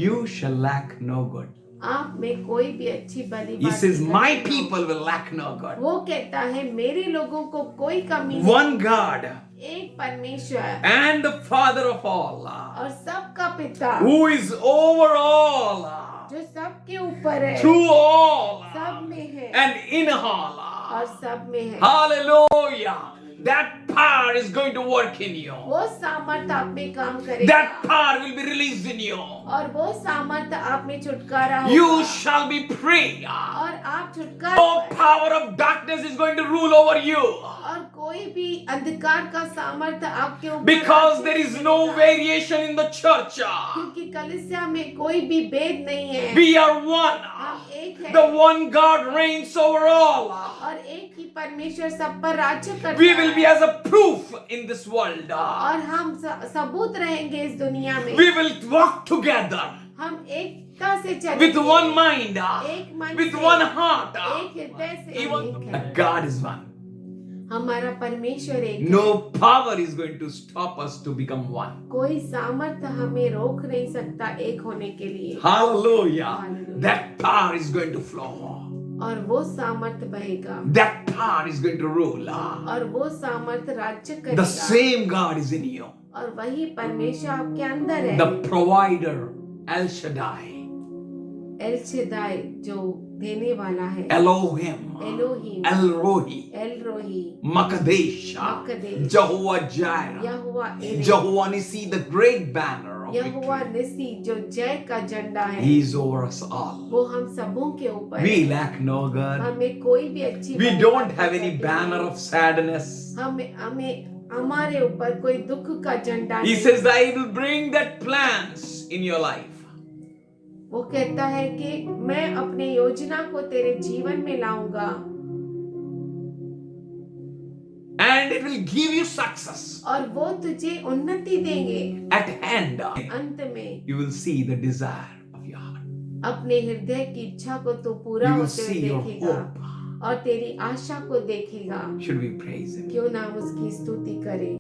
You shall lack no good. आप में कोई भी अच्छी भली He बात says, नहीं my करना। people will lack no good. वो कहता है मेरे लोगों को कोई कमी नहीं। One God एक परमेश्वर and the Father of all, और सबका पिता who is over all, जो सबके ऊपर है, through all, सब में है and in all. और सब में है। Hallelujah. That power is going to work in you. वो सामर्थ आप में काम करेगा That power will be released in you. और वो सामर्थ आप में छुटकारा You होगा shall be free. और आप छुटकारा No पाएंगे। power of darkness is going to rule over you. और कोई भी अंधकार का सामर्थ आपके ऊपर Because राज्य there is नहीं no करेगा। variation in the church. क्योंकि कलीसिया में कोई भी भेद नहीं है। We are one. हम एक है The one God reigns over all. और एक ही परमेश्वर सब पर राज्य करता We will be है as a proof in this world. और हम सबूत रहेंगे इस दुनिया में। We will walk together हम एकता से चलेंगे with one mind, एक मन with से, one heart. एक हृदय से Even एक है। God is one. हमारा परमेश्वर एक है। No power is going to stop us to become one. कोई सामर्थ्य हमें रोक नहीं सकता एक होने के लिए। Hallelujah. Hallelujah. That power is going to flow. और वो सामर्थ्य बहेगा That power is going to rule. और वो सामर्थ्य राज्य The करेगा same God is in you. और वही परमेश्वर आपके अंदर है। The provider, El Shaddai, El Shaddai जो देने वाला है, Elohim, Elohim, El Rohi, El Rohi, Makadesh, Makadesh, Jehovah Jireh, यहोवा एले, Jehovah Nissi, the great banner of Jehovah victory. निसी जो जय का झंडा है। He is over us all. वो हम सबों के ऊपर We है। lack no good. हमें कोई भी अच्छी We बात don't नहीं have any करनी banner है। of sadness. हमें हमारे ऊपर कोई दुख का झंडा He नहीं। says that I will bring that plans in your life. वो कहता है कि मैं अपने योजना को तेरे जीवन में लाऊंगा And it will give you success. और वो तुझे उन्नति देंगे। At hand, अंत में you will see the desire of your heart. अपने हृदय की इच्छा को तू पूरा You will होते see हुए your देखेगा hope. और तेरी आशा को देखेगा। Should we praise Him? क्यों ना हम उसकी स्तुति करें।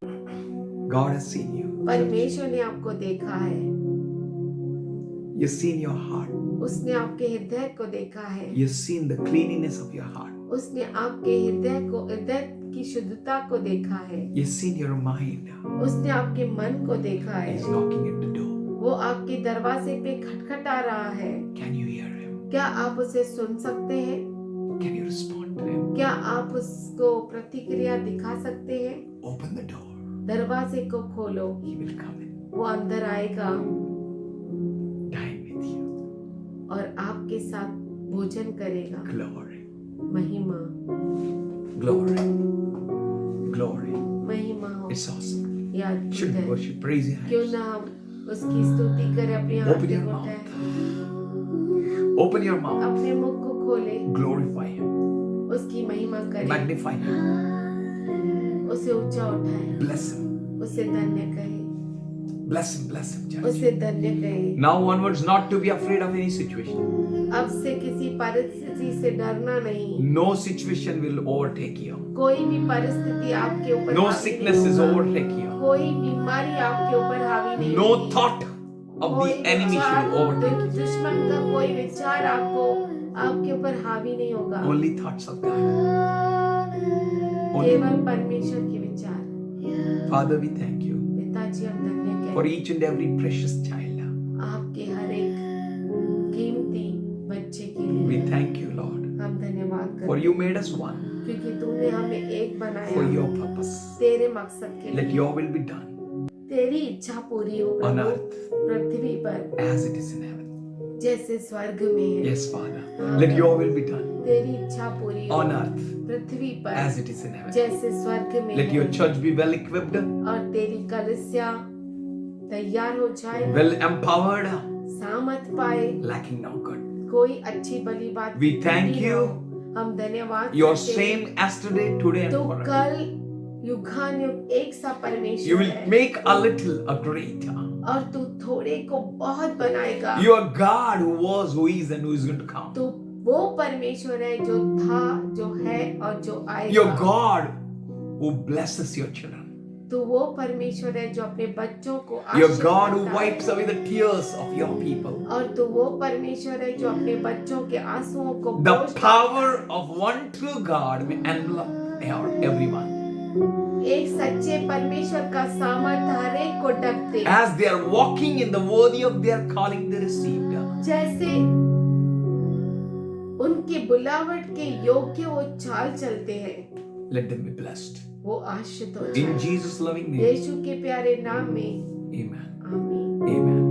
God has seen you. परमेश्वर ने आपको देखा है, You've seen your heart. उसने आपके हृदय को देखा है, You've seen the cleanliness of your heart. उसने आपके हृदय की शुद्धता को देखा है। He's seen your mind. उसने आपके मन को देखा है। He's knocking at the door. वो आपके दरवाजे पे खटखटा रहा है। Can you hear him? क्या आप उसे सुन सकते हैं? Can you respond to him? क्या आप उसको प्रतिक्रिया दिखा सकते हैं? Open the door. दरवाजे को खोलो, He will come in. वो अंदर आएगा Dine with you. और आपके साथ भोजन करेगा। Glory. महिमा, Glory. Glory. महिमा हो। It's awesome. ये अद्भुत Should we है। worship? Praise your क्यों hands. ना हम उसकी स्तुति करें, अपने हाथ Open your उठाएं, mouth. Open your mouth. अपने मुख को खोले, Glorify him. उसकी महिमा करें, Magnify him. उसे ऊंचा उठाएं, Bless him. उसे धन्य कहें, Bless him. Bless him, church. उसे धन्य कहें। Now onwards, not to be afraid of any situation. अब से किसी परिस्थिति से डरना नहीं। No situation will overtake you. कोई भी परिस्थिति आपके ऊपर No हावी sickness नहीं is होगा। overtake you. कोई बीमारी आपके ऊपर हावी नहीं No होगी। thought of कोई the enemy विचार, should overtake you. दुश्मन का कोई विचार आपके ऊपर हावी नहीं होगा। Only thoughts of God. Only. केवल परमेश्वर के विचार। Father, we thank you पिताजी, हम धन्य for कहते each and every precious child. हैं आपके हर एक कीमती बच्चे के We लिए। thank you, Lord, हम धन्यवाद for करते you made us one हैं क्योंकि तूने हमें एक for बनाया your purpose. तेरे मकसद के Let लिए। your will be done तेरी इच्छा पूरी हो on प्रभु, earth पृथ्वी पर as it is in heaven. जैसे स्वर्ग में है। Yes, Father. Let your will be done तेरी इच्छा पूरी हो on earth पृथ्वी पर as it is in heaven. जैसे स्वर्ग में Let your है। church be well equipped, और तेरी कलीसिया तैयार हो जाए, well empowered, सामर्थ पाए, lacking no good. कोई अच्छी भली बात We thank नहीं you. हो। हम धन्यवाद You're करते हैं। same yesterday, today, and तो forever. कल युगानुयुग एक सा You परमेश्वर will है make a little a great. और तू थोड़े को बहुत बनाएगा। You are God who was, who is, and who is going to come. तू वो परमेश्वर है जो था, जो है और जो You're आएगा। God who blesses your children. तू वो परमेश्वर है जो अपने बच्चों को You're आशीष God who करता है। wipes away the tears of your people. और तू वो परमेश्वर है जो अपने बच्चों के आंसुओं को The पोंछता power of one true God may envelop everyone. है। एक सच्चे परमेश्वर का सामर्थ हर एक को ढक दे। As they are walking in the worthy of their calling they received. जैसे उनके बुलावट के योग्य वो चाल चलते हैं, Let them be blessed. वो आशीषित हो In जाए। Jesus' loving name. यीशु के प्यारे नाम में Amen. आमीन। Amen.